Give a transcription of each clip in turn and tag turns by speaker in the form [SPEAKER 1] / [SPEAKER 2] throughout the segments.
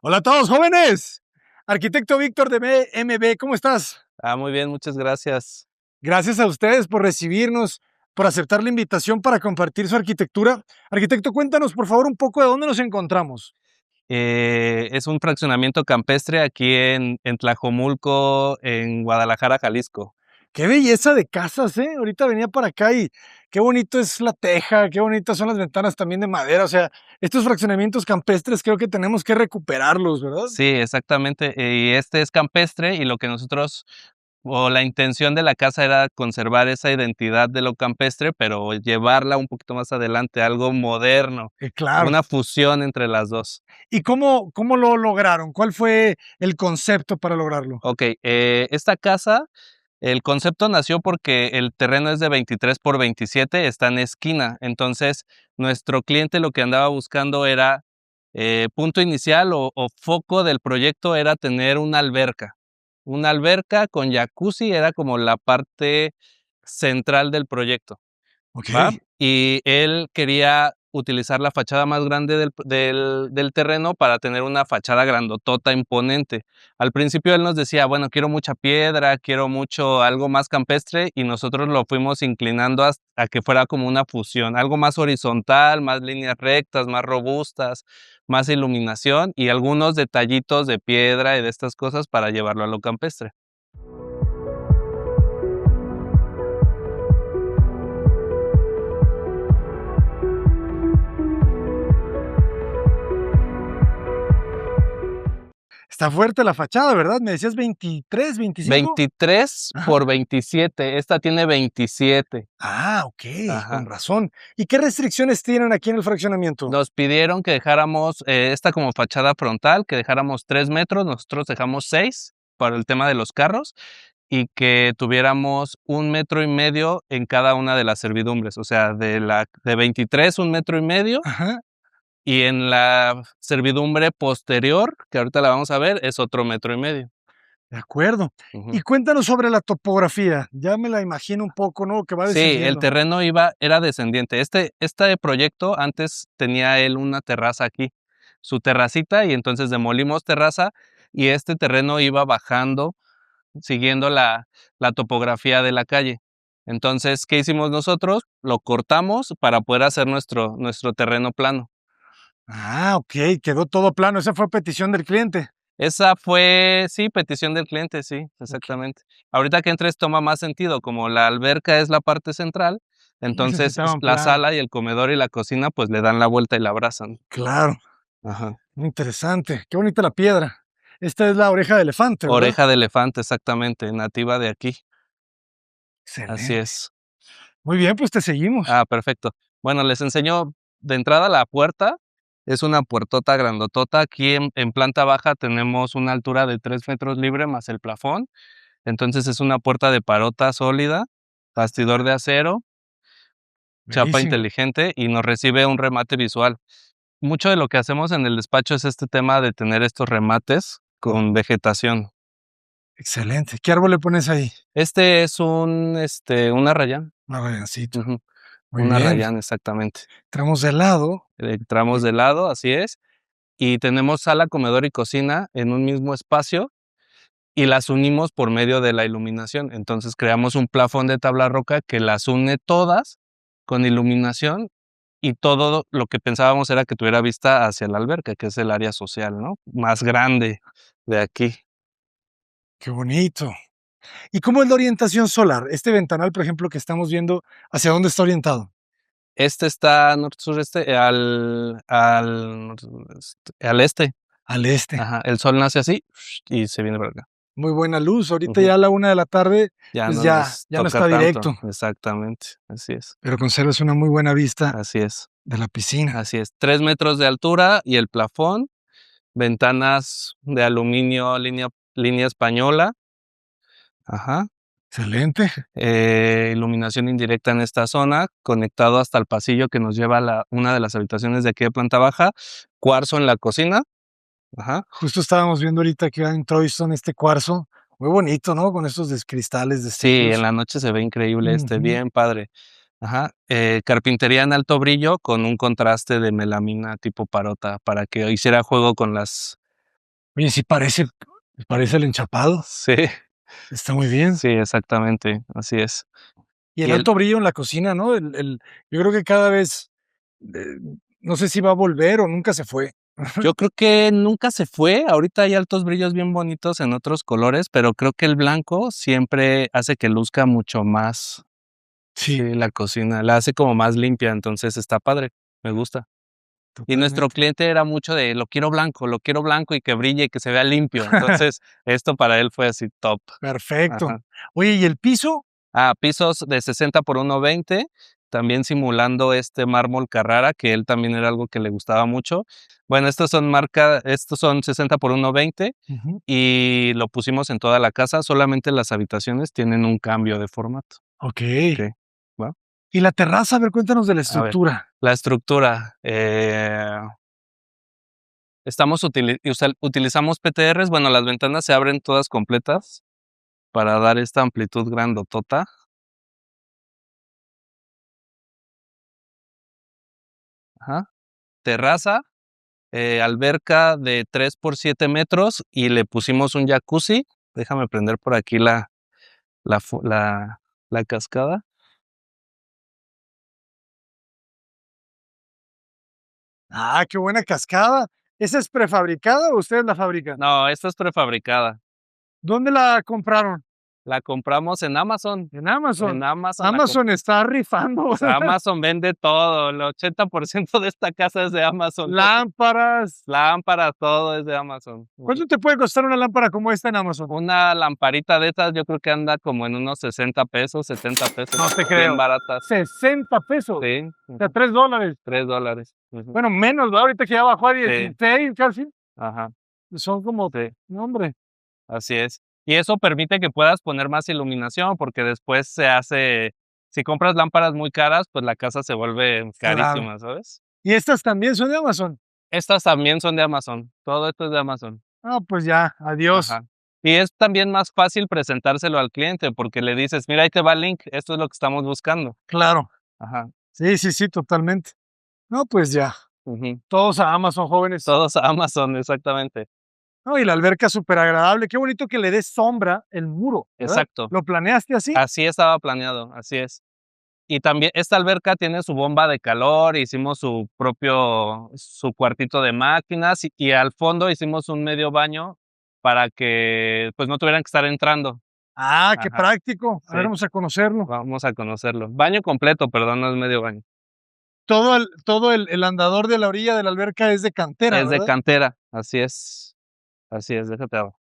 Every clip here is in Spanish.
[SPEAKER 1] Hola a todos, jóvenes. Arquitecto Víctor de BMB, ¿cómo estás?
[SPEAKER 2] Muy bien, muchas gracias.
[SPEAKER 1] Gracias a ustedes por recibirnos, por aceptar la invitación para compartir su arquitectura. Arquitecto, cuéntanos por favor un poco de dónde nos encontramos.
[SPEAKER 2] Es un fraccionamiento campestre aquí en Tlajomulco, en Guadalajara, Jalisco.
[SPEAKER 1] Qué belleza de casas, ¿eh? Ahorita venía para acá y qué bonito es la teja, qué bonitas son las ventanas también de madera. O sea, estos fraccionamientos campestres creo que tenemos que recuperarlos, ¿verdad?
[SPEAKER 2] Sí, exactamente. Y este es campestre y lo que nosotros, o la intención de la casa era conservar esa identidad de lo campestre, pero llevarla un poquito más adelante, algo moderno,
[SPEAKER 1] Claro.
[SPEAKER 2] una fusión entre las dos.
[SPEAKER 1] ¿Y cómo lo lograron? ¿Cuál fue el concepto para lograrlo?
[SPEAKER 2] Ok, esta casa, el concepto nació porque el terreno es de 23 por 27, está en esquina. Entonces, nuestro cliente lo que andaba buscando era, punto inicial o foco del proyecto era tener una alberca. Una alberca con jacuzzi era como la parte central del proyecto.
[SPEAKER 1] Ok.
[SPEAKER 2] ¿Va? Y él quería utilizar la fachada más grande del terreno para tener una fachada grandotota, imponente. Al principio él nos decía, bueno, quiero mucha piedra, quiero mucho algo más campestre, y nosotros lo fuimos inclinando a que fuera como una fusión, algo más horizontal, más líneas rectas, más robustas, más iluminación y algunos detallitos de piedra y de estas cosas para llevarlo a lo campestre.
[SPEAKER 1] Está fuerte la fachada, ¿verdad? Me decías 23, 25.
[SPEAKER 2] 23
[SPEAKER 1] Ajá.
[SPEAKER 2] por 27, esta tiene 27.
[SPEAKER 1] Ah, ok, con
[SPEAKER 2] Ajá.
[SPEAKER 1] razón. ¿Y qué restricciones tienen aquí en el fraccionamiento?
[SPEAKER 2] Nos pidieron que dejáramos esta como fachada frontal, que dejáramos 3 metros, nosotros dejamos 6 para el tema de los carros, y que tuviéramos 1,5 metros en cada una de las servidumbres, o sea, de 23, 1,5 metros,
[SPEAKER 1] Ajá,
[SPEAKER 2] y en la servidumbre posterior, que ahorita la vamos a ver, es otro 1,5 metros.
[SPEAKER 1] de acuerdo. Y
[SPEAKER 2] Ujú.
[SPEAKER 1] cuéntanos sobre la topografía. Ya me la imagino un poco, ¿no? Que va
[SPEAKER 2] Sí, el
[SPEAKER 1] descendiendo.
[SPEAKER 2] terreno era descendiente. Este proyecto antes tenía él una terraza aquí, su terracita, y entonces demolимos terraza y este terreno iba bajando siguiendo la topografía de la calle. Entonces, ¿qué hicimos nosotros? Lo cortamos para poder hacer nuestro terreno plano.
[SPEAKER 1] Ah, ok, quedó todo plano. Esa fue petición del cliente.
[SPEAKER 2] Esa fue, sí, petición del cliente, sí,
[SPEAKER 1] Ok,
[SPEAKER 2] exactamente. Ahorita que entres toma más sentido, como la alberca es la parte central, entonces
[SPEAKER 1] necesitaban
[SPEAKER 2] la
[SPEAKER 1] plano.
[SPEAKER 2] sala y el comedor y la cocina pues le dan la vuelta y la abrazan.
[SPEAKER 1] Claro,
[SPEAKER 2] Ajá.
[SPEAKER 1] muy interesante. Qué bonita la piedra. Esta es la oreja de elefante, ¿verdad?
[SPEAKER 2] Oreja de elefante, exactamente, nativa de aquí. Así
[SPEAKER 1] Excelente.
[SPEAKER 2] es.
[SPEAKER 1] Muy bien, pues te seguimos.
[SPEAKER 2] Perfecto. Bueno, les enseño de entrada la puerta. Es una puertota grandotota. Aquí en planta baja tenemos una altura de 3 metros libre más el plafón. Entonces es una puerta de parota sólida, bastidor de acero, chapa
[SPEAKER 1] Bellísimo.
[SPEAKER 2] inteligente, y nos recibe un remate visual. Mucho de lo que hacemos en el despacho es este tema de tener estos remates con vegetación.
[SPEAKER 1] Excelente. ¿Qué árbol le pones ahí?
[SPEAKER 2] Este es un arrayán.
[SPEAKER 1] Un rayancito.
[SPEAKER 2] Ujú,
[SPEAKER 1] Muy
[SPEAKER 2] un
[SPEAKER 1] bien.
[SPEAKER 2] arrayán, exactamente.
[SPEAKER 1] Entramos de lado.
[SPEAKER 2] Entramos de lado, así es. Y tenemos sala, comedor y cocina en un mismo espacio y las unimos por medio de la iluminación. Entonces creamos un plafón de tabla roca que las une todas con iluminación, y todo lo que pensábamos era que tuviera vista hacia la alberca, que es el área social, ¿no? Más grande de aquí.
[SPEAKER 1] Qué bonito. ¿Y cómo es la orientación solar? Este ventanal, por ejemplo, que estamos viendo, ¿hacia dónde está orientado?
[SPEAKER 2] Este está norte-sureste, al este.
[SPEAKER 1] Al este.
[SPEAKER 2] Ajá, el sol nace así y se viene para acá.
[SPEAKER 1] Muy buena luz. Ahorita
[SPEAKER 2] Ujú.
[SPEAKER 1] ya a la 1 de la tarde,
[SPEAKER 2] Ya
[SPEAKER 1] pues
[SPEAKER 2] no
[SPEAKER 1] ya,
[SPEAKER 2] nos
[SPEAKER 1] ya no
[SPEAKER 2] toca
[SPEAKER 1] está
[SPEAKER 2] tanto,
[SPEAKER 1] directo,
[SPEAKER 2] exactamente, así es,
[SPEAKER 1] pero conservas una muy buena vista
[SPEAKER 2] así es,
[SPEAKER 1] de la piscina.
[SPEAKER 2] así es. 3 metros de altura y el plafón, ventanas de aluminio, línea española, ajá,
[SPEAKER 1] Excelente.
[SPEAKER 2] iluminación indirecta en esta zona, conectado hasta el pasillo que nos lleva a una de las habitaciones de aquí de planta baja, cuarzo en la cocina, ajá.
[SPEAKER 1] Justo estábamos viendo ahorita que en Troyston este cuarzo, muy bonito, ¿no? Con estos cristales,
[SPEAKER 2] Sí, en
[SPEAKER 1] destellos.
[SPEAKER 2] la noche se ve increíble,
[SPEAKER 1] Ujú.
[SPEAKER 2] bien padre. Ajá, carpintería en alto brillo con un contraste de melamina tipo parota para que hiciera juego con
[SPEAKER 1] Oye, sí parece el enchapado.
[SPEAKER 2] Sí,
[SPEAKER 1] Está muy bien.
[SPEAKER 2] sí, exactamente, así es.
[SPEAKER 1] Y el
[SPEAKER 2] Y el
[SPEAKER 1] alto brillo en la cocina, ¿no? Yo creo que cada vez, eh, no sé si va a volver o nunca se fue.
[SPEAKER 2] Yo creo que nunca se fue, ahorita hay altos brillos bien bonitos en otros colores, pero creo que el blanco siempre hace que luzca mucho más,
[SPEAKER 1] Sí,
[SPEAKER 2] sí, la cocina, la hace como más limpia, entonces está padre, me gusta. Y nuestro
[SPEAKER 1] totalmente.
[SPEAKER 2] cliente era mucho de lo quiero blanco y que brille y que se vea limpio, entonces esto para él fue así top.
[SPEAKER 1] Perfecto.
[SPEAKER 2] Ajá.
[SPEAKER 1] Oye, ¿y el piso?
[SPEAKER 2] Pisos de 60 por 1.20, también simulando este mármol Carrara, que él también era algo que le gustaba mucho. Bueno, estos son 60 por 1.20
[SPEAKER 1] Ujú.
[SPEAKER 2] y lo pusimos en toda la casa, solamente las habitaciones tienen un cambio de formato.
[SPEAKER 1] Okey.
[SPEAKER 2] Ok, ¿va?
[SPEAKER 1] ¿Y la terraza? A ver, cuéntanos de la
[SPEAKER 2] A ver,
[SPEAKER 1] estructura.
[SPEAKER 2] la estructura. Utilizamos PTRs, bueno, las ventanas se abren todas completas para dar esta amplitud grandotota. Ajá. Terraza, alberca de 3 por 7 metros y le pusimos un jacuzzi. Déjame prender por aquí la, fu- la, la cascada.
[SPEAKER 1] Ah, qué buena cascada. ¿Esa es prefabricada o ustedes la fabrican?
[SPEAKER 2] No, esta es prefabricada.
[SPEAKER 1] ¿Dónde la compraron?
[SPEAKER 2] La compramos en Amazon.
[SPEAKER 1] En Amazon.
[SPEAKER 2] En Amazon
[SPEAKER 1] Amazon está rifando,
[SPEAKER 2] Amazon vende todo. El 80% de esta casa es de Amazon.
[SPEAKER 1] lámparas.
[SPEAKER 2] Lámpara, todo es de Amazon.
[SPEAKER 1] ¿Cuánto te puede costar una lámpara como esta en Amazon?
[SPEAKER 2] Una lamparita de estas yo creo que anda como en unos 60 pesos, 70 pesos.
[SPEAKER 1] No te
[SPEAKER 2] Bien
[SPEAKER 1] creo.
[SPEAKER 2] baratas.
[SPEAKER 1] 60 pesos.
[SPEAKER 2] Sí,
[SPEAKER 1] O sea, $3.
[SPEAKER 2] $3. Ujú.
[SPEAKER 1] Bueno, menos, ¿verdad? Ahorita que ya bajó a
[SPEAKER 2] Sí,
[SPEAKER 1] 16 casi.
[SPEAKER 2] ajá,
[SPEAKER 1] Son como,
[SPEAKER 2] sí.
[SPEAKER 1] no, hombre,
[SPEAKER 2] Así es. Y eso permite que puedas poner más iluminación, porque después si compras lámparas muy caras, pues la casa se vuelve
[SPEAKER 1] claro.
[SPEAKER 2] carísima, ¿sabes?
[SPEAKER 1] ¿Y estas también son de Amazon?
[SPEAKER 2] Estas también son de Amazon. Todo esto es de Amazon.
[SPEAKER 1] Ah, pues ya, adiós.
[SPEAKER 2] Ajá. Y es también más fácil presentárselo al cliente porque le dices, mira, ahí te va el link, esto es lo que estamos buscando.
[SPEAKER 1] Claro.
[SPEAKER 2] Ajá.
[SPEAKER 1] Sí, sí, sí, totalmente. No, pues ya.
[SPEAKER 2] Ujú.
[SPEAKER 1] Todos a Amazon, jóvenes.
[SPEAKER 2] Todos a Amazon, exactamente.
[SPEAKER 1] No, y la alberca súper agradable. Qué bonito que le des sombra el muro, ¿verdad?
[SPEAKER 2] Exacto.
[SPEAKER 1] ¿Lo planeaste así?
[SPEAKER 2] Así estaba planeado, así es. Y también esta alberca tiene su bomba de calor, hicimos su cuartito de máquinas y al fondo hicimos un medio baño para que pues no tuvieran que estar entrando.
[SPEAKER 1] Ah, qué
[SPEAKER 2] Ajá,
[SPEAKER 1] práctico. A ver,
[SPEAKER 2] sí,
[SPEAKER 1] vamos a conocerlo.
[SPEAKER 2] vamos a conocerlo. Baño completo, perdón, no es medio baño.
[SPEAKER 1] Todo el andador de la orilla de la alberca es de cantera,
[SPEAKER 2] Es de
[SPEAKER 1] ¿verdad?
[SPEAKER 2] cantera, así es, déjate abajo.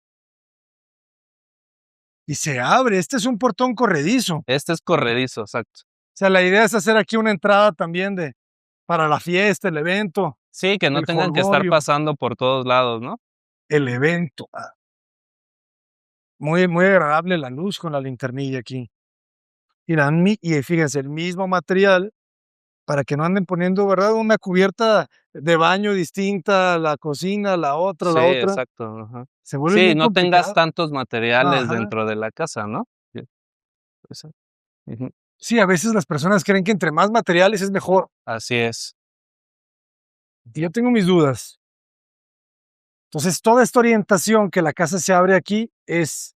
[SPEAKER 1] Y se abre. Este es un portón corredizo. O
[SPEAKER 2] Este es corredizo, exacto.
[SPEAKER 1] sea, la idea es hacer aquí una entrada también para la fiesta, el evento,
[SPEAKER 2] Sí, que no
[SPEAKER 1] el
[SPEAKER 2] tengan que estar
[SPEAKER 1] jolgorio,
[SPEAKER 2] pasando por todos lados, ¿no?
[SPEAKER 1] el evento. Muy, muy agradable la luz con la linternilla aquí. Y fíjense, el mismo material para que no anden poniendo, ¿verdad? Una cubierta de baño distinta, la cocina, la
[SPEAKER 2] Sí,
[SPEAKER 1] otra.
[SPEAKER 2] exacto, ajá.
[SPEAKER 1] Se vuelve
[SPEAKER 2] Sí,
[SPEAKER 1] bien
[SPEAKER 2] no tengas
[SPEAKER 1] complicado.
[SPEAKER 2] tantos materiales
[SPEAKER 1] Ajá.
[SPEAKER 2] dentro de la casa, ¿no? Sí, exacto. Ujú.
[SPEAKER 1] Sí, a veces las personas creen que entre más materiales es mejor.
[SPEAKER 2] Así es,
[SPEAKER 1] Y yo tengo mis dudas. Entonces, toda esta orientación que la casa se abre aquí es,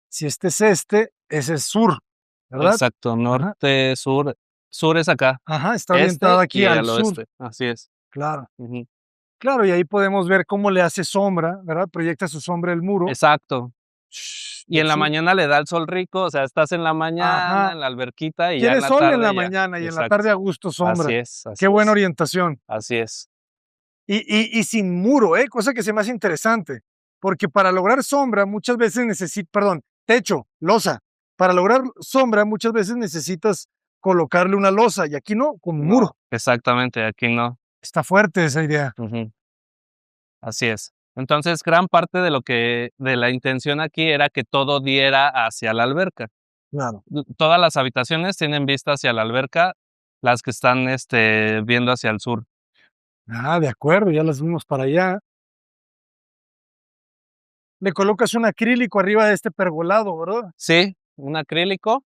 [SPEAKER 1] si este, ese es sur, ¿verdad?
[SPEAKER 2] exacto,
[SPEAKER 1] Ajá.
[SPEAKER 2] norte, sur, sur es acá,
[SPEAKER 1] Ajá, está orientada
[SPEAKER 2] este
[SPEAKER 1] aquí
[SPEAKER 2] y
[SPEAKER 1] al
[SPEAKER 2] al
[SPEAKER 1] sur.
[SPEAKER 2] oeste, así es.
[SPEAKER 1] Claro.
[SPEAKER 2] Ujú.
[SPEAKER 1] Claro, y ahí podemos ver cómo le hace sombra, ¿verdad? Proyecta su sombra el muro.
[SPEAKER 2] Exacto. Y
[SPEAKER 1] Del
[SPEAKER 2] en la
[SPEAKER 1] sur.
[SPEAKER 2] mañana le da el sol rico, o sea, estás en la mañana,
[SPEAKER 1] Ajá.
[SPEAKER 2] en la alberquita y ya en
[SPEAKER 1] Tiene
[SPEAKER 2] la
[SPEAKER 1] sol en la
[SPEAKER 2] tarde ya.
[SPEAKER 1] mañana y en la
[SPEAKER 2] Exacto.
[SPEAKER 1] tarde a gusto
[SPEAKER 2] Así
[SPEAKER 1] sombra.
[SPEAKER 2] es,
[SPEAKER 1] Qué
[SPEAKER 2] así
[SPEAKER 1] buena
[SPEAKER 2] es,
[SPEAKER 1] orientación.
[SPEAKER 2] así es.
[SPEAKER 1] Y sin muro, ¿eh? Cosa que se me hace interesante, porque para lograr sombra muchas veces perdón, techo, losa. Para lograr sombra muchas veces necesitas colocarle una losa y aquí no, con
[SPEAKER 2] No,
[SPEAKER 1] muro.
[SPEAKER 2] exactamente, aquí no.
[SPEAKER 1] Está fuerte esa idea.
[SPEAKER 2] Ujú. Así es. Entonces, gran parte de la intención aquí era que todo diera hacia la alberca.
[SPEAKER 1] Claro.
[SPEAKER 2] Todas las habitaciones tienen vista hacia la alberca, las que están, viendo hacia el sur.
[SPEAKER 1] Ah, de acuerdo, ya las vimos para allá. Le colocas un acrílico arriba de este pergolado, ¿verdad?
[SPEAKER 2] Sí, un acrílico.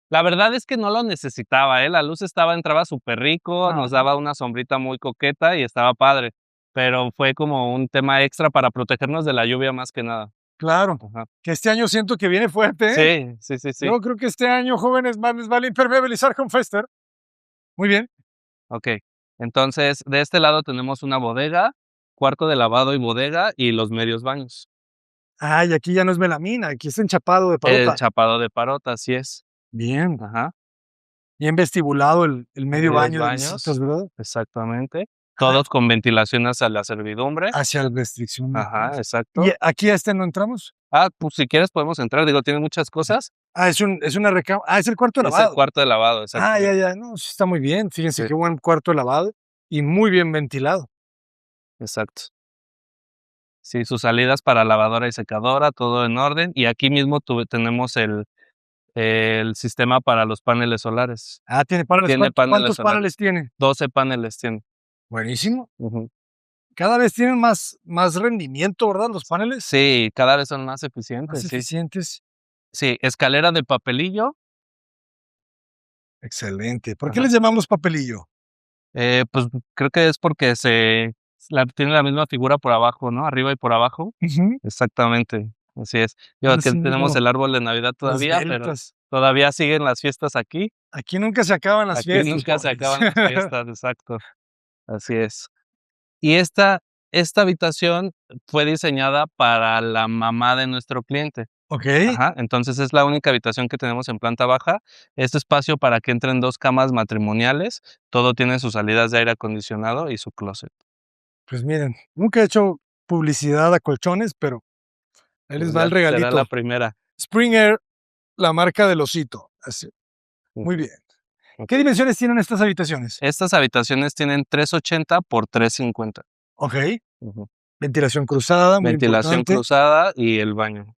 [SPEAKER 2] La verdad es que no lo necesitaba, ¿eh? La luz entraba súper rico, nos
[SPEAKER 1] Ajá.
[SPEAKER 2] daba una sombrita muy coqueta y estaba padre. pero fue como un tema extra para protegernos de la lluvia más que nada.
[SPEAKER 1] Claro,
[SPEAKER 2] Ajá.
[SPEAKER 1] que este año siento que viene fuerte, ¿eh?
[SPEAKER 2] Sí.
[SPEAKER 1] Yo creo que este año, jóvenes, más les vale impermeabilizar con Fester. Muy bien.
[SPEAKER 2] Okey. Entonces, de este lado tenemos una bodega, cuarto de lavado y bodega, y los medios baños.
[SPEAKER 1] Ay, aquí ya no es melamina, aquí es enchapado de
[SPEAKER 2] El
[SPEAKER 1] parota.
[SPEAKER 2] chapado de parota, así es.
[SPEAKER 1] Bien,
[SPEAKER 2] Ajá.
[SPEAKER 1] bien vestibulado el medio
[SPEAKER 2] Medios
[SPEAKER 1] baño de visitas,
[SPEAKER 2] baños,
[SPEAKER 1] ¿verdad?
[SPEAKER 2] exactamente.
[SPEAKER 1] Ah,
[SPEAKER 2] Todos con ventilación hacia la servidumbre.
[SPEAKER 1] hacia la restricción de
[SPEAKER 2] Ajá,
[SPEAKER 1] gas. ¿Y
[SPEAKER 2] exacto.
[SPEAKER 1] aquí a este no entramos?
[SPEAKER 2] Pues, si quieres podemos entrar, digo, tiene muchas cosas.
[SPEAKER 1] Es una recámara. Es el cuarto de
[SPEAKER 2] Es el
[SPEAKER 1] lavado.
[SPEAKER 2] cuarto de lavado,
[SPEAKER 1] Ya,
[SPEAKER 2] exactamente.
[SPEAKER 1] ya. No, sí está muy bien. Fíjense
[SPEAKER 2] Sí,
[SPEAKER 1] qué buen cuarto de lavado y muy bien ventilado.
[SPEAKER 2] exacto. Sí, sus salidas para lavadora y secadora, todo en orden. Y aquí mismo tenemos el sistema para los paneles solares.
[SPEAKER 1] Tiene paneles.
[SPEAKER 2] Tiene paneles
[SPEAKER 1] ¿Cuántos
[SPEAKER 2] solares.
[SPEAKER 1] paneles tiene?
[SPEAKER 2] 12 paneles tiene.
[SPEAKER 1] Buenísimo.
[SPEAKER 2] Ujú.
[SPEAKER 1] Cada vez tienen más rendimiento, ¿verdad? Los paneles
[SPEAKER 2] Sí, cada vez son más
[SPEAKER 1] más
[SPEAKER 2] eficientes, sí.
[SPEAKER 1] eficientes.
[SPEAKER 2] Sí, escalera de papelillo.
[SPEAKER 1] Excelente. ¿Por qué
[SPEAKER 2] Ajá.
[SPEAKER 1] les llamamos papelillo?
[SPEAKER 2] Pues, creo que es porque tiene la misma figura por abajo, ¿no? Arriba y por abajo.
[SPEAKER 1] Ujú.
[SPEAKER 2] Exactamente, así es. Digo,
[SPEAKER 1] Han
[SPEAKER 2] aquí tenemos
[SPEAKER 1] sido
[SPEAKER 2] el árbol de Navidad
[SPEAKER 1] las
[SPEAKER 2] todavía, pero
[SPEAKER 1] velitas.
[SPEAKER 2] todavía siguen las fiestas aquí.
[SPEAKER 1] Aquí nunca se acaban las
[SPEAKER 2] Aquí
[SPEAKER 1] fiestas,
[SPEAKER 2] nunca se
[SPEAKER 1] jóvenes.
[SPEAKER 2] acaban las fiestas, exacto, así es. Y esta habitación fue diseñada para la mamá de nuestro cliente.
[SPEAKER 1] Okey.
[SPEAKER 2] Ajá, entonces es la única habitación que tenemos en planta baja. Este espacio para que entren 2 camas matrimoniales, todo tiene sus salidas de aire acondicionado y su closet.
[SPEAKER 1] Pues miren, nunca he hecho publicidad a colchones, pero ahí
[SPEAKER 2] Pues
[SPEAKER 1] les va el
[SPEAKER 2] ya será la
[SPEAKER 1] regalito.
[SPEAKER 2] primera.
[SPEAKER 1] Spring Air, la marca del osito. Así,
[SPEAKER 2] Mm,
[SPEAKER 1] muy bien. ¿Qué
[SPEAKER 2] okey.
[SPEAKER 1] dimensiones tienen estas habitaciones?
[SPEAKER 2] Estas habitaciones tienen 380 por 350.
[SPEAKER 1] Okey.
[SPEAKER 2] Ujú.
[SPEAKER 1] Ventilación cruzada, muy
[SPEAKER 2] Ventilación
[SPEAKER 1] importante.
[SPEAKER 2] cruzada y el baño.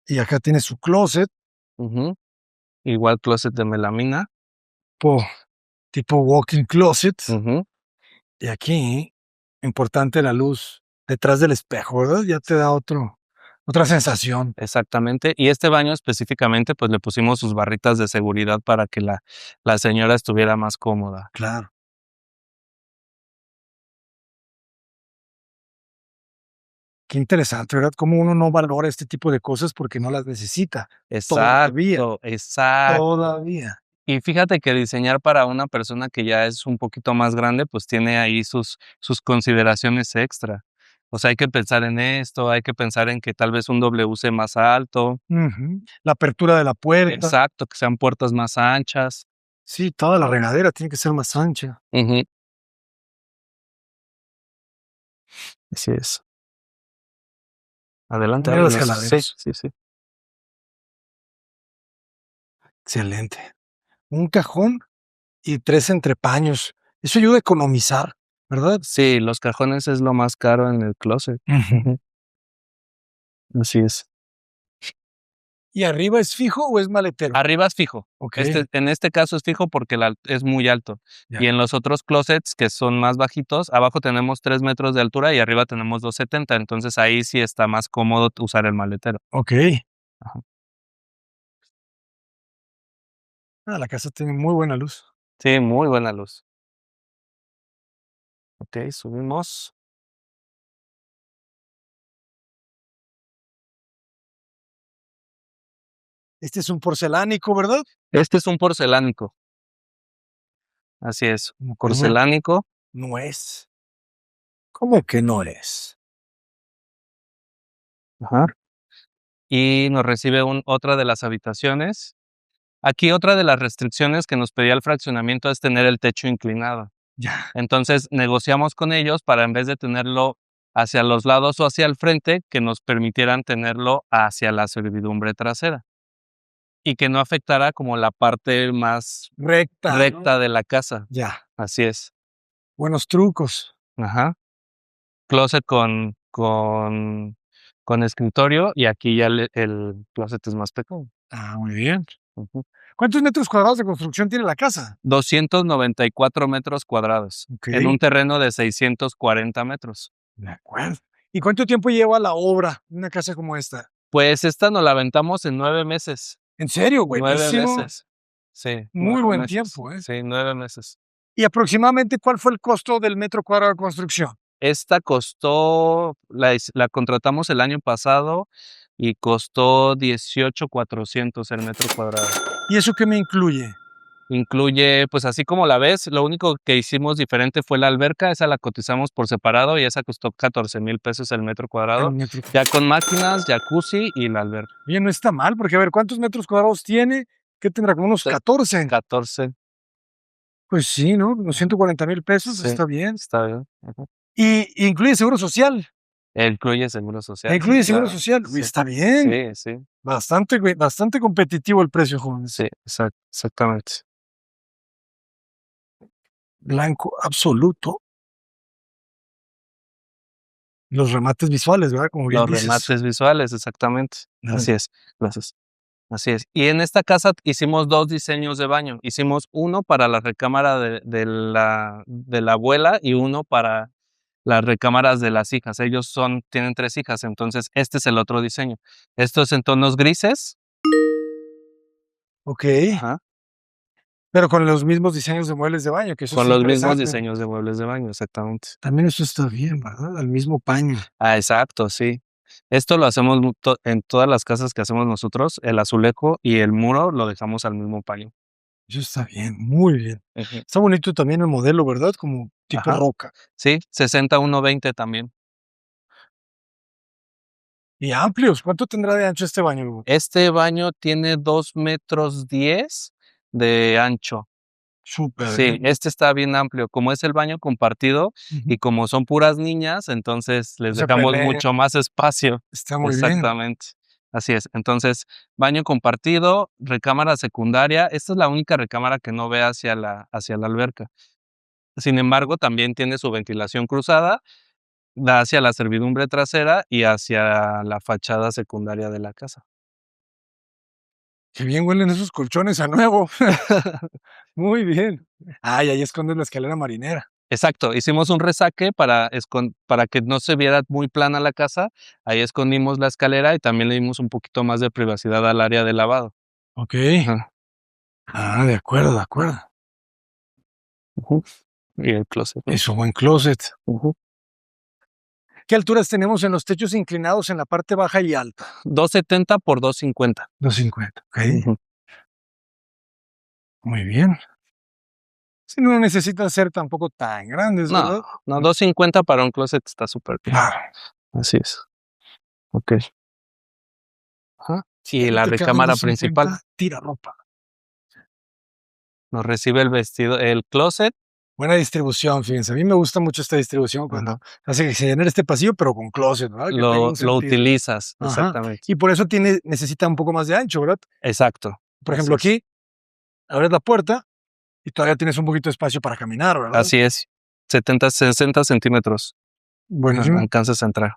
[SPEAKER 1] Y acá tiene su closet,
[SPEAKER 2] Ujú. Igual closet de melamina.
[SPEAKER 1] po tipo walk-in closet.
[SPEAKER 2] Ujú.
[SPEAKER 1] Y aquí, importante la luz detrás del espejo, ¿verdad? Ya te da otra sensación.
[SPEAKER 2] Exactamente. Y este baño específicamente, pues le pusimos sus barritas de seguridad para que la señora estuviera más cómoda.
[SPEAKER 1] Claro. Qué interesante, ¿verdad? Cómo uno no valora este tipo de cosas porque no las necesita. Todavía,
[SPEAKER 2] Exacto, exacto.
[SPEAKER 1] todavía.
[SPEAKER 2] Y fíjate que diseñar para una persona que ya es un poquito más grande, pues tiene ahí sus consideraciones extra. O sea, hay que pensar en esto, hay que pensar en que tal vez un WC más alto.
[SPEAKER 1] Ujú. La apertura de la puerta.
[SPEAKER 2] Exacto, que sean puertas más anchas.
[SPEAKER 1] Sí, toda la regadera tiene que ser más ancha.
[SPEAKER 2] Ujú. Así es. Adelante,
[SPEAKER 1] Mira las
[SPEAKER 2] ábrenos. Sí,
[SPEAKER 1] jaladeras.
[SPEAKER 2] sí, sí.
[SPEAKER 1] Excelente. Un cajón y 3 entrepaños. Eso ayuda a economizar, ¿verdad?
[SPEAKER 2] Sí, los cajones es lo más caro en el closet.
[SPEAKER 1] Ujú.
[SPEAKER 2] Ujú. Así es.
[SPEAKER 1] ¿Y arriba es fijo o es maletero?
[SPEAKER 2] Arriba es fijo.
[SPEAKER 1] Okey,
[SPEAKER 2] En este caso es fijo porque es muy alto. Y
[SPEAKER 1] ya.
[SPEAKER 2] en los otros closets, que son más bajitos, abajo tenemos 3 metros de altura y arriba tenemos 2,70. Entonces ahí sí está más cómodo usar el maletero.
[SPEAKER 1] Okey.
[SPEAKER 2] Ajá.
[SPEAKER 1] La casa tiene muy buena luz.
[SPEAKER 2] Sí, muy buena luz. Ok, subimos.
[SPEAKER 1] Este es un porcelánico, ¿verdad?
[SPEAKER 2] Este es un porcelánico. Así es, un
[SPEAKER 1] Es una
[SPEAKER 2] porcelánico.
[SPEAKER 1] nuez. ¿Cómo que no es?
[SPEAKER 2] Ajá. Y nos recibe otra de las habitaciones. Aquí otra de las restricciones que nos pedía el fraccionamiento es tener el techo inclinado.
[SPEAKER 1] Ya.
[SPEAKER 2] Entonces, negociamos con ellos para en vez de tenerlo hacia los lados o hacia el frente, que nos permitieran tenerlo hacia la servidumbre trasera y que no afectara como la parte más
[SPEAKER 1] Recta, ¿no?
[SPEAKER 2] recta de la casa.
[SPEAKER 1] Ya.
[SPEAKER 2] Así es.
[SPEAKER 1] Buenos trucos.
[SPEAKER 2] Ajá. Closet con escritorio y aquí ya el closet es más pequeño.
[SPEAKER 1] Muy bien.
[SPEAKER 2] Ujú.
[SPEAKER 1] ¿Cuántos metros cuadrados de construcción tiene la casa?
[SPEAKER 2] 294 metros cuadrados en
[SPEAKER 1] Okey,
[SPEAKER 2] un terreno de 640 metros.
[SPEAKER 1] de acuerdo. ¿Y cuánto tiempo lleva la obra de una casa como esta?
[SPEAKER 2] Pues esta nos la aventamos en 9 meses.
[SPEAKER 1] ¿En serio?
[SPEAKER 2] 9
[SPEAKER 1] Buenísimo.
[SPEAKER 2] meses. Sí,
[SPEAKER 1] Muy
[SPEAKER 2] 9
[SPEAKER 1] buen
[SPEAKER 2] meses.
[SPEAKER 1] tiempo, ¿eh?
[SPEAKER 2] Sí, 9 meses.
[SPEAKER 1] ¿Y aproximadamente cuál fue el costo del metro cuadrado de construcción?
[SPEAKER 2] Esta costó, la contratamos el año pasado y costó 18,400 el metro cuadrado.
[SPEAKER 1] ¿Y eso qué me incluye?
[SPEAKER 2] Incluye, pues así como la ves, lo único que hicimos diferente fue la alberca, esa la cotizamos por separado y esa costó 14,000 pesos el metro
[SPEAKER 1] El
[SPEAKER 2] cuadrado,
[SPEAKER 1] metro.
[SPEAKER 2] ya con máquinas, jacuzzi y la alberca.
[SPEAKER 1] Oye, no está mal, porque a ver, ¿cuántos metros cuadrados tiene? ¿Qué tendrá? Como unos 14.
[SPEAKER 2] 14,
[SPEAKER 1] Pues sí, ¿no? Unos 140,000 pesos,
[SPEAKER 2] sí,
[SPEAKER 1] está bien.
[SPEAKER 2] está bien. Ujú.
[SPEAKER 1] Y incluye seguro social.
[SPEAKER 2] Incluye seguro social,
[SPEAKER 1] Incluye seguro
[SPEAKER 2] claro.
[SPEAKER 1] social. Uy,
[SPEAKER 2] Sí,
[SPEAKER 1] está bien.
[SPEAKER 2] sí, sí,
[SPEAKER 1] Bastante, bastante competitivo el precio, jóvenes.
[SPEAKER 2] sí, exactamente.
[SPEAKER 1] Blanco absoluto. Los remates visuales, ¿verdad? Como bien
[SPEAKER 2] Los
[SPEAKER 1] dices.
[SPEAKER 2] remates visuales, exactamente.
[SPEAKER 1] Ujú.
[SPEAKER 2] Así es, gracias. Así es. Y en esta casa hicimos 2 diseños de baño. Hicimos uno para la recámara de la abuela y uno para las recámaras de las hijas. Tienen 3 hijas, entonces este es el otro diseño. Esto es en tonos grises.
[SPEAKER 1] Ok.
[SPEAKER 2] Ajá.
[SPEAKER 1] Pero con los mismos diseños de muebles de baño, que eso
[SPEAKER 2] Con
[SPEAKER 1] está
[SPEAKER 2] los mismos
[SPEAKER 1] interesante.
[SPEAKER 2] diseños de muebles de baño, exactamente.
[SPEAKER 1] También eso está bien, ¿verdad? Al mismo paño.
[SPEAKER 2] Ah, exacto, sí. Esto lo hacemos en todas las casas que hacemos nosotros, el azulejo y el muro lo dejamos al mismo paño.
[SPEAKER 1] Eso está bien, muy bien.
[SPEAKER 2] Ujú.
[SPEAKER 1] Está bonito también el modelo, ¿verdad? Como tipo
[SPEAKER 2] Ajá.
[SPEAKER 1] roca.
[SPEAKER 2] Sí, 60-120 también.
[SPEAKER 1] Y amplios. ¿Cuánto tendrá de ancho este baño, Hugo?
[SPEAKER 2] Este baño tiene 2,10 metros de ancho.
[SPEAKER 1] Súper
[SPEAKER 2] Sí,
[SPEAKER 1] bien.
[SPEAKER 2] este está bien amplio. Como es el baño compartido
[SPEAKER 1] Ujú.
[SPEAKER 2] y como son puras niñas, entonces les
[SPEAKER 1] No se
[SPEAKER 2] dejamos
[SPEAKER 1] peleen.
[SPEAKER 2] mucho más espacio.
[SPEAKER 1] Está muy bien.
[SPEAKER 2] Exactamente. Así es. Entonces, baño compartido, recámara secundaria. Esta es la única recámara que no ve hacia la alberca. Sin embargo, también tiene su ventilación cruzada, da hacia la servidumbre trasera y hacia la fachada secundaria de la casa.
[SPEAKER 1] Qué bien huelen esos colchones a nuevo. Muy bien. Ay, ahí escondes la escalera marinera.
[SPEAKER 2] Exacto, hicimos un resaque para que no se viera muy plana la casa, ahí escondimos la escalera y también le dimos un poquito más de privacidad al área de lavado.
[SPEAKER 1] Ok.
[SPEAKER 2] Ajá,
[SPEAKER 1] Ah, de acuerdo, de acuerdo.
[SPEAKER 2] ujú. Y el closet, ¿no?
[SPEAKER 1] Eso, buen closet.
[SPEAKER 2] Ujú.
[SPEAKER 1] ¿Qué alturas tenemos en los techos inclinados en la parte baja y alta?
[SPEAKER 2] 270 por 250.
[SPEAKER 1] 250. Ok.
[SPEAKER 2] Ujú.
[SPEAKER 1] Muy bien. Si no necesitan ser tampoco tan grandes,
[SPEAKER 2] No,
[SPEAKER 1] ¿verdad?
[SPEAKER 2] no, 250 para un closet está súper bien.
[SPEAKER 1] Claro.
[SPEAKER 2] Así es. Okey. Ajá.
[SPEAKER 1] Sí,
[SPEAKER 2] Y
[SPEAKER 1] ahí
[SPEAKER 2] la
[SPEAKER 1] te caben
[SPEAKER 2] recámara principal
[SPEAKER 1] 250, tira ropa.
[SPEAKER 2] nos recibe el closet.
[SPEAKER 1] Buena distribución, fíjense. A mí me gusta mucho esta distribución cuando
[SPEAKER 2] Ajá.
[SPEAKER 1] hace que se llene este pasillo, pero con closet, ¿verdad? Que tenga un
[SPEAKER 2] Lo
[SPEAKER 1] sentido.
[SPEAKER 2] utilizas,
[SPEAKER 1] Ajá.
[SPEAKER 2] exactamente.
[SPEAKER 1] Y por eso necesita un poco más de ancho, ¿verdad?
[SPEAKER 2] Exacto,
[SPEAKER 1] Por
[SPEAKER 2] así
[SPEAKER 1] ejemplo,
[SPEAKER 2] es.
[SPEAKER 1] aquí abres la puerta y todavía tienes un poquito de espacio para caminar, ¿verdad?
[SPEAKER 2] Así es. 60 centímetros,
[SPEAKER 1] Buenísimo.
[SPEAKER 2] alcanzas a entrar.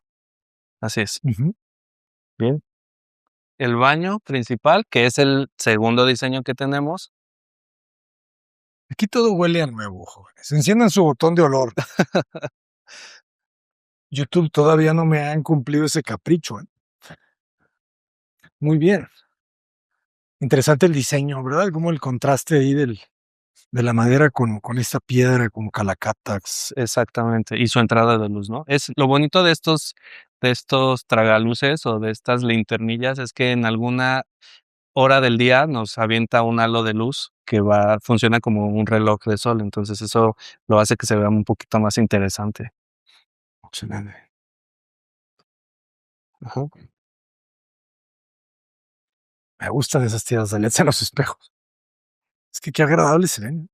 [SPEAKER 2] Así es.
[SPEAKER 1] Ujú.
[SPEAKER 2] Bien. El baño principal, que es el segundo diseño que tenemos.
[SPEAKER 1] Aquí todo huele a nuevo, jóvenes. Enciendan su botón de olor. YouTube todavía no me han cumplido ese capricho, ¿eh? Muy bien. Interesante el diseño, ¿verdad? Como el contraste ahí de la madera con esta piedra, como calacatax.
[SPEAKER 2] Exactamente, y su entrada de luz, ¿no? Es lo bonito de estos tragaluces o de estas linternillas es que en alguna hora del día nos avienta un halo de luz que funciona como un reloj de sol, entonces eso lo hace que se vea un poquito más interesante.
[SPEAKER 1] Excelente.
[SPEAKER 2] Ajá.
[SPEAKER 1] Me gustan esas tiradas de LEDs en los espejos. Es que qué agradable se ven.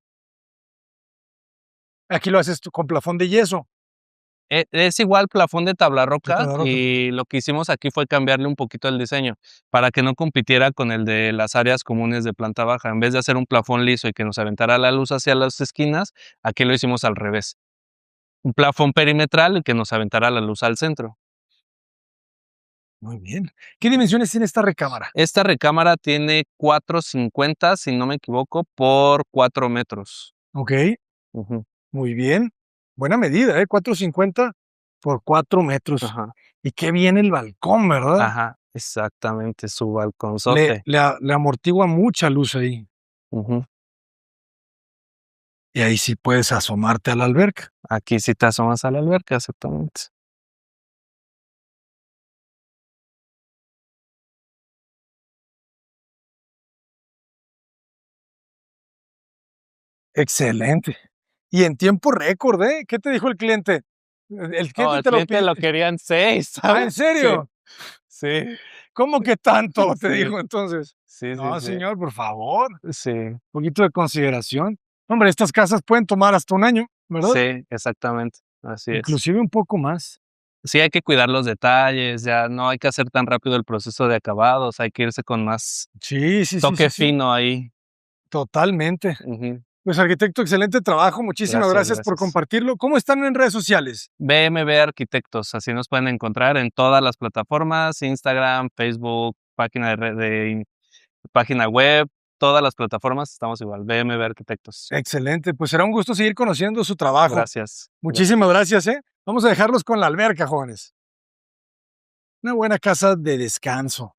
[SPEAKER 1] Aquí lo haces tú con plafón de yeso.
[SPEAKER 2] Es igual plafón de tabla
[SPEAKER 1] De
[SPEAKER 2] roca
[SPEAKER 1] tabla roca.
[SPEAKER 2] y lo que hicimos aquí fue cambiarle un poquito el diseño para que no compitiera con el de las áreas comunes de planta baja. En vez de hacer un plafón liso y que nos aventara la luz hacia las esquinas, aquí lo hicimos al revés. Un plafón perimetral y que nos aventara la luz al centro.
[SPEAKER 1] Muy bien. ¿Qué dimensiones tiene esta recámara?
[SPEAKER 2] Esta recámara tiene 450, si no me equivoco, por 4 metros.
[SPEAKER 1] Ok,
[SPEAKER 2] Ujú.
[SPEAKER 1] muy bien. Buena medida, ¿eh? 450 por 4 metros.
[SPEAKER 2] Ajá,
[SPEAKER 1] Y qué bien el balcón, ¿verdad?
[SPEAKER 2] ajá, exactamente, su
[SPEAKER 1] Le,
[SPEAKER 2] balconzote.
[SPEAKER 1] le, a- le amortigua mucha luz ahí.
[SPEAKER 2] Ujú.
[SPEAKER 1] Y ahí sí puedes asomarte a la alberca.
[SPEAKER 2] Aquí sí te asomas a la alberca, exactamente.
[SPEAKER 1] Excelente. Y en tiempo récord, ¿eh? ¿Qué te dijo el cliente? El
[SPEAKER 2] Oh,
[SPEAKER 1] cliente
[SPEAKER 2] el
[SPEAKER 1] te lo
[SPEAKER 2] cliente
[SPEAKER 1] pidió.
[SPEAKER 2] lo querían 6,
[SPEAKER 1] Ah, ¿en
[SPEAKER 2] ¿sabes? Sí,
[SPEAKER 1] serio?
[SPEAKER 2] sí,
[SPEAKER 1] ¿Cómo que tanto? Te
[SPEAKER 2] sí,
[SPEAKER 1] dijo entonces.
[SPEAKER 2] sí, sí,
[SPEAKER 1] No,
[SPEAKER 2] sí,
[SPEAKER 1] señor, por favor, un
[SPEAKER 2] sí,
[SPEAKER 1] poquito de consideración. Hombre, estas casas pueden tomar hasta un año, ¿verdad?
[SPEAKER 2] sí, exactamente, así es.
[SPEAKER 1] Inclusive un poco más.
[SPEAKER 2] Sí, hay que cuidar los detalles, ya no hay que hacer tan rápido el proceso de acabados, hay que irse con más
[SPEAKER 1] Sí, sí, sí, sí,
[SPEAKER 2] toque
[SPEAKER 1] sí.
[SPEAKER 2] fino ahí.
[SPEAKER 1] Totalmente.
[SPEAKER 2] Ujú.
[SPEAKER 1] Pues, arquitecto, excelente trabajo. Muchísimas
[SPEAKER 2] Gracias,
[SPEAKER 1] gracias por
[SPEAKER 2] gracias.
[SPEAKER 1] compartirlo. ¿Cómo están en redes sociales?
[SPEAKER 2] BMB Arquitectos, así nos pueden encontrar en todas las plataformas, Instagram, Facebook, página página web, todas las plataformas estamos igual, BMB Arquitectos.
[SPEAKER 1] Excelente. Pues será un gusto seguir conociendo su trabajo.
[SPEAKER 2] Gracias,
[SPEAKER 1] Muchísimas
[SPEAKER 2] gracias.
[SPEAKER 1] gracias, ¿eh? Vamos a dejarlos con la alberca, jóvenes. Una buena casa de descanso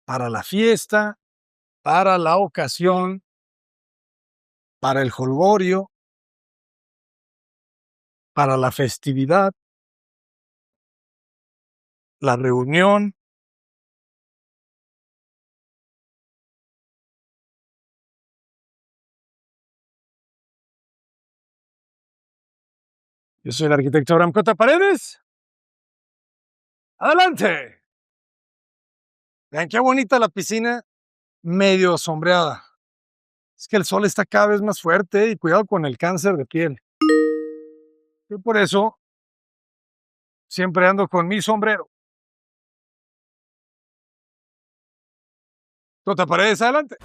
[SPEAKER 1] para la fiesta, para la ocasión, para el jolgorio, para la festividad, la reunión. Yo soy el arquitecto Abraham Cota Paredes. ¡Adelante! Vean qué bonita la piscina, medio sombreada. Es que el sol está cada vez más fuerte y cuidado con el cáncer de piel. Yo por eso siempre ando con mi sombrero. Cota Paredes, adelante.